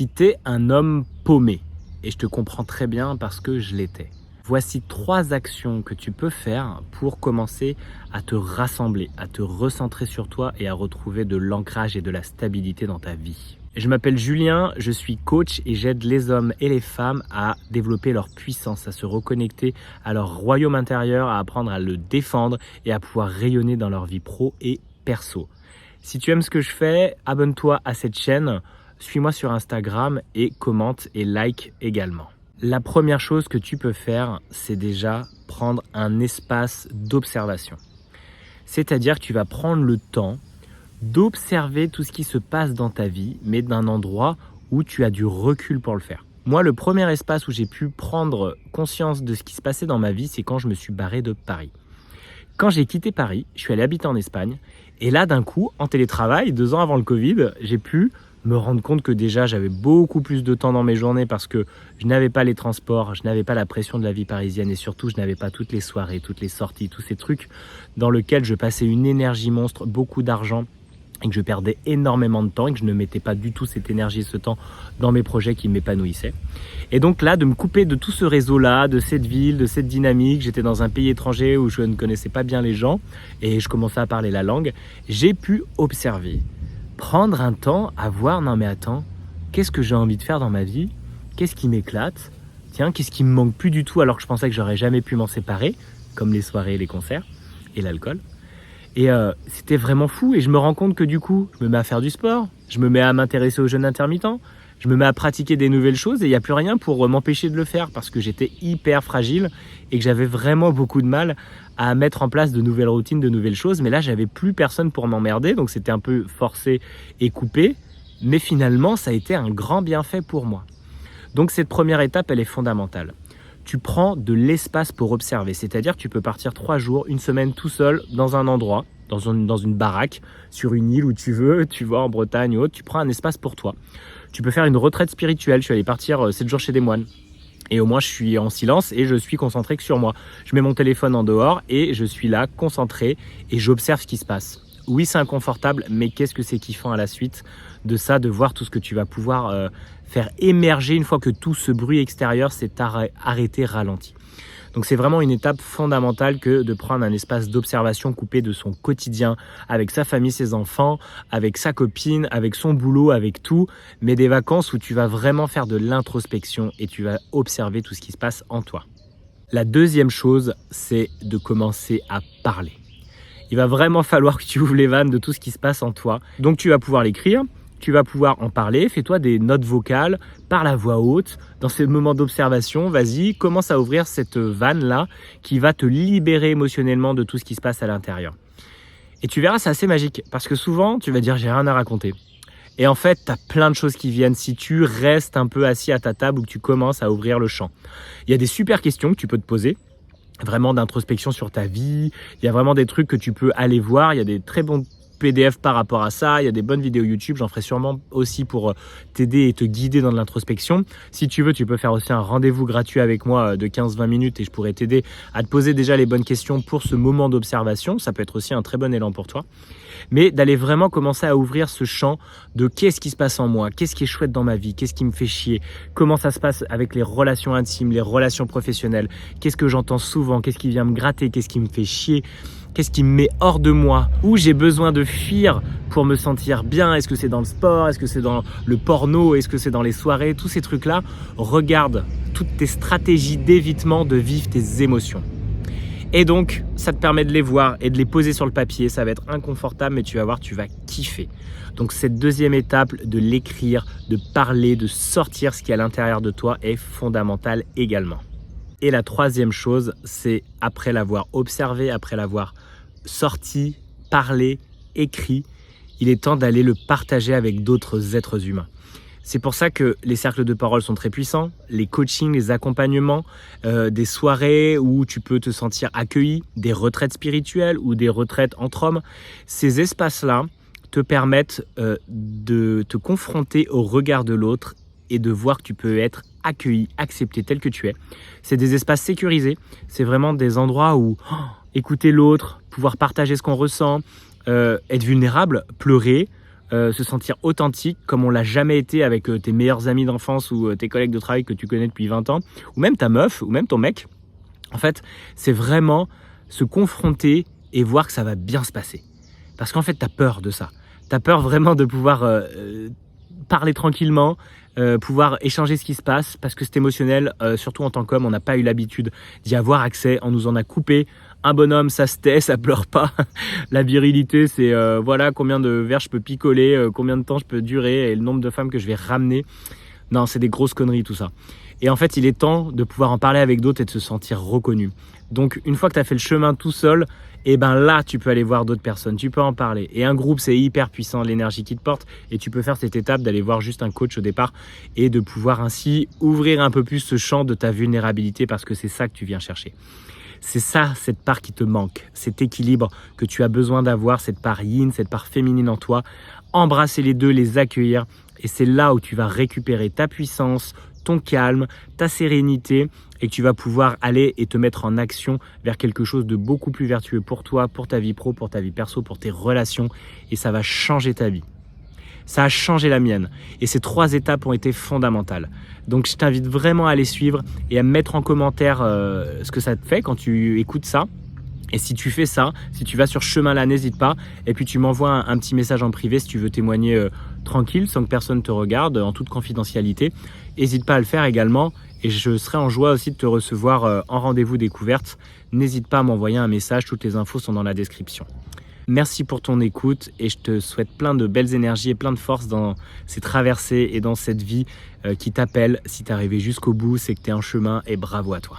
Si t'es un homme paumé, et je te comprends très bien parce que je l'étais, voici 3 actions que tu peux faire pour commencer à te rassembler, à te recentrer sur toi et à retrouver de l'ancrage et de la stabilité dans ta vie. Je m'appelle Julien, je suis coach et j'aide les hommes et les femmes à développer leur puissance, à se reconnecter à leur royaume intérieur, à apprendre à le défendre et à pouvoir rayonner dans leur vie pro et perso. Si tu aimes ce que je fais, abonne-toi à cette chaîne, suis-moi sur Instagram et commente et like également. La première chose que tu peux faire, c'est déjà prendre un espace d'observation. C'est-à-dire que tu vas prendre le temps d'observer tout ce qui se passe dans ta vie, mais d'un endroit où tu as du recul pour le faire. Moi, le premier espace où j'ai pu prendre conscience de ce qui se passait dans ma vie, c'est quand je me suis barré de Paris. Quand j'ai quitté Paris, je suis allé habiter en Espagne, et là, d'un coup, en télétravail, 2 ans avant le Covid, j'ai pu me rendre compte que déjà j'avais beaucoup plus de temps dans mes journées parce que je n'avais pas les transports, je n'avais pas la pression de la vie parisienne et surtout je n'avais pas toutes les soirées, toutes les sorties, tous ces trucs dans lesquels je passais une énergie monstre, beaucoup d'argent et que je perdais énormément de temps et que je ne mettais pas du tout cette énergie et ce temps dans mes projets qui m'épanouissaient. Et donc là, de me couper de tout ce réseau-là, de cette ville, de cette dynamique, j'étais dans un pays étranger où je ne connaissais pas bien les gens et je commençais à parler la langue, j'ai pu observer. Prendre un temps à voir, non mais attends, qu'est-ce que j'ai envie de faire dans ma vie? Qu'est-ce qui m'éclate? Tiens, qu'est-ce qui me manque plus du tout alors que je pensais que j'aurais jamais pu m'en séparer, comme les soirées, les concerts et l'alcool. Et c'était vraiment fou et je me rends compte que du coup, je me mets à faire du sport, je me mets à m'intéresser aux jeûnes intermittents, je me mets à pratiquer des nouvelles choses et il n'y a plus rien pour m'empêcher de le faire parce que j'étais hyper fragile et que j'avais vraiment beaucoup de mal à mettre en place de nouvelles routines, de nouvelles choses. Mais là, j'avais plus personne pour m'emmerder, donc c'était un peu forcé et coupé. Mais finalement, ça a été un grand bienfait pour moi. Donc cette première étape, elle est fondamentale. Tu prends de l'espace pour observer, c'est-à-dire que tu peux partir 3 jours, 1 semaine tout seul dans un endroit, dans une baraque, sur une île où tu veux, tu vas en Bretagne ou autre, tu prends un espace pour toi. Tu peux faire une retraite spirituelle, je suis allé partir 7 jours chez des moines. Et au moins, je suis en silence et je suis concentré que sur moi. Je mets mon téléphone en dehors et je suis là, concentré, et j'observe ce qui se passe. Oui, c'est inconfortable, mais qu'est-ce que c'est kiffant à la suite de ça, de voir tout ce que tu vas pouvoir faire émerger une fois que tout ce bruit extérieur s'est arrêté, ralenti. Donc c'est vraiment une étape fondamentale que de prendre un espace d'observation coupé de son quotidien, avec sa famille, ses enfants, avec sa copine, avec son boulot, avec tout, mais des vacances où tu vas vraiment faire de l'introspection et tu vas observer tout ce qui se passe en toi. La deuxième chose, c'est de commencer à parler. Il va vraiment falloir que tu ouvres les vannes de tout ce qui se passe en toi. Donc tu vas pouvoir l'écrire, tu vas pouvoir en parler, fais-toi des notes vocales, parle à voix haute. Dans ces moments d'observation, vas-y, commence à ouvrir cette vanne-là qui va te libérer émotionnellement de tout ce qui se passe à l'intérieur. Et tu verras, c'est assez magique parce que souvent, tu vas dire j'ai rien à raconter. Et en fait, tu as plein de choses qui viennent si tu restes un peu assis à ta table ou que tu commences à ouvrir le champ. Il y a des super questions que tu peux te poser, vraiment d'introspection sur ta vie. Il y a vraiment des trucs que tu peux aller voir. Il y a des très bons PDF par rapport à ça, il y a des bonnes vidéos YouTube, j'en ferai sûrement aussi pour t'aider et te guider dans de l'introspection. Si tu veux, tu peux faire aussi un rendez-vous gratuit avec moi de 15-20 minutes et je pourrais t'aider à te poser déjà les bonnes questions pour ce moment d'observation. Ça peut être aussi un très bon élan pour toi. Mais d'aller vraiment commencer à ouvrir ce champ de qu'est-ce qui se passe en moi, qu'est-ce qui est chouette dans ma vie, qu'est-ce qui me fait chier, comment ça se passe avec les relations intimes, les relations professionnelles, qu'est-ce que j'entends souvent, qu'est-ce qui vient me gratter, qu'est-ce qui me fait chier, qu'est-ce qui me met hors de moi, où j'ai besoin de fuir pour me sentir bien, est-ce que c'est dans le sport, est-ce que c'est dans le porno, est-ce que c'est dans les soirées, tous ces trucs-là. Regarde toutes tes stratégies d'évitement de vivre tes émotions. Et donc, ça te permet de les voir et de les poser sur le papier. Ça va être inconfortable, mais tu vas voir, tu vas kiffer. Donc, cette deuxième étape de l'écrire, de parler, de sortir ce qui est à l'intérieur de toi est fondamentale également. Et la troisième chose, c'est après l'avoir observé, après l'avoir sorti, parlé, écrit, il est temps d'aller le partager avec d'autres êtres humains. C'est pour ça que les cercles de parole sont très puissants, les coachings, les accompagnements, des soirées où tu peux te sentir accueilli, des retraites spirituelles ou des retraites entre hommes. Ces espaces-là te permettent de te confronter au regard de l'autre et de voir que tu peux être accueilli, accepté tel que tu es. C'est des espaces sécurisés, c'est vraiment des endroits où écouter l'autre, pouvoir partager ce qu'on ressent, être vulnérable, pleurer, se sentir authentique comme on l'a jamais été avec tes meilleurs amis d'enfance ou tes collègues de travail que tu connais depuis 20 ans, ou même ta meuf, ou même ton mec. En fait, c'est vraiment se confronter et voir que ça va bien se passer. Parce qu'en fait, tu as peur de ça. Tu as peur vraiment de pouvoir parler tranquillement, pouvoir échanger ce qui se passe, parce que c'est émotionnel, surtout en tant qu'homme, on n'a pas eu l'habitude d'y avoir accès, on nous en a coupé. Un bonhomme, ça se tait, ça pleure pas. La virilité, c'est voilà combien de verres je peux picoler, combien de temps je peux durer et le nombre de femmes que je vais ramener. Non, c'est des grosses conneries tout ça. Et en fait, il est temps de pouvoir en parler avec d'autres et de se sentir reconnu. Donc, une fois que tu as fait le chemin tout seul, et ben là, tu peux aller voir d'autres personnes, tu peux en parler. Et un groupe, c'est hyper puissant, l'énergie qui te porte. Et tu peux faire cette étape d'aller voir juste un coach au départ et de pouvoir ainsi ouvrir un peu plus ce champ de ta vulnérabilité parce que c'est ça que tu viens chercher. C'est ça, cette part qui te manque, cet équilibre que tu as besoin d'avoir, cette part yin, cette part féminine en toi. Embrasser les deux, les accueillir. Et c'est là où tu vas récupérer ta puissance, ton calme, ta sérénité et que tu vas pouvoir aller et te mettre en action vers quelque chose de beaucoup plus vertueux pour toi, pour ta vie pro, pour ta vie perso, pour tes relations et ça va changer ta vie. Ça a changé la mienne et ces 3 étapes ont été fondamentales. Donc je t'invite vraiment à les suivre et à me mettre en commentaire ce que ça te fait quand tu écoutes ça. Et si tu fais ça, si tu vas sur ce chemin-là, n'hésite pas. Et puis tu m'envoies un petit message en privé si tu veux témoigner tranquille, sans que personne te regarde, en toute confidentialité. N'hésite pas à le faire également. Et je serai en joie aussi de te recevoir en rendez-vous découverte. N'hésite pas à m'envoyer un message, toutes les infos sont dans la description. Merci pour ton écoute et je te souhaite plein de belles énergies et plein de force dans ces traversées et dans cette vie qui t'appelle. Si tu es arrivé jusqu'au bout, c'est que tu es en chemin et bravo à toi.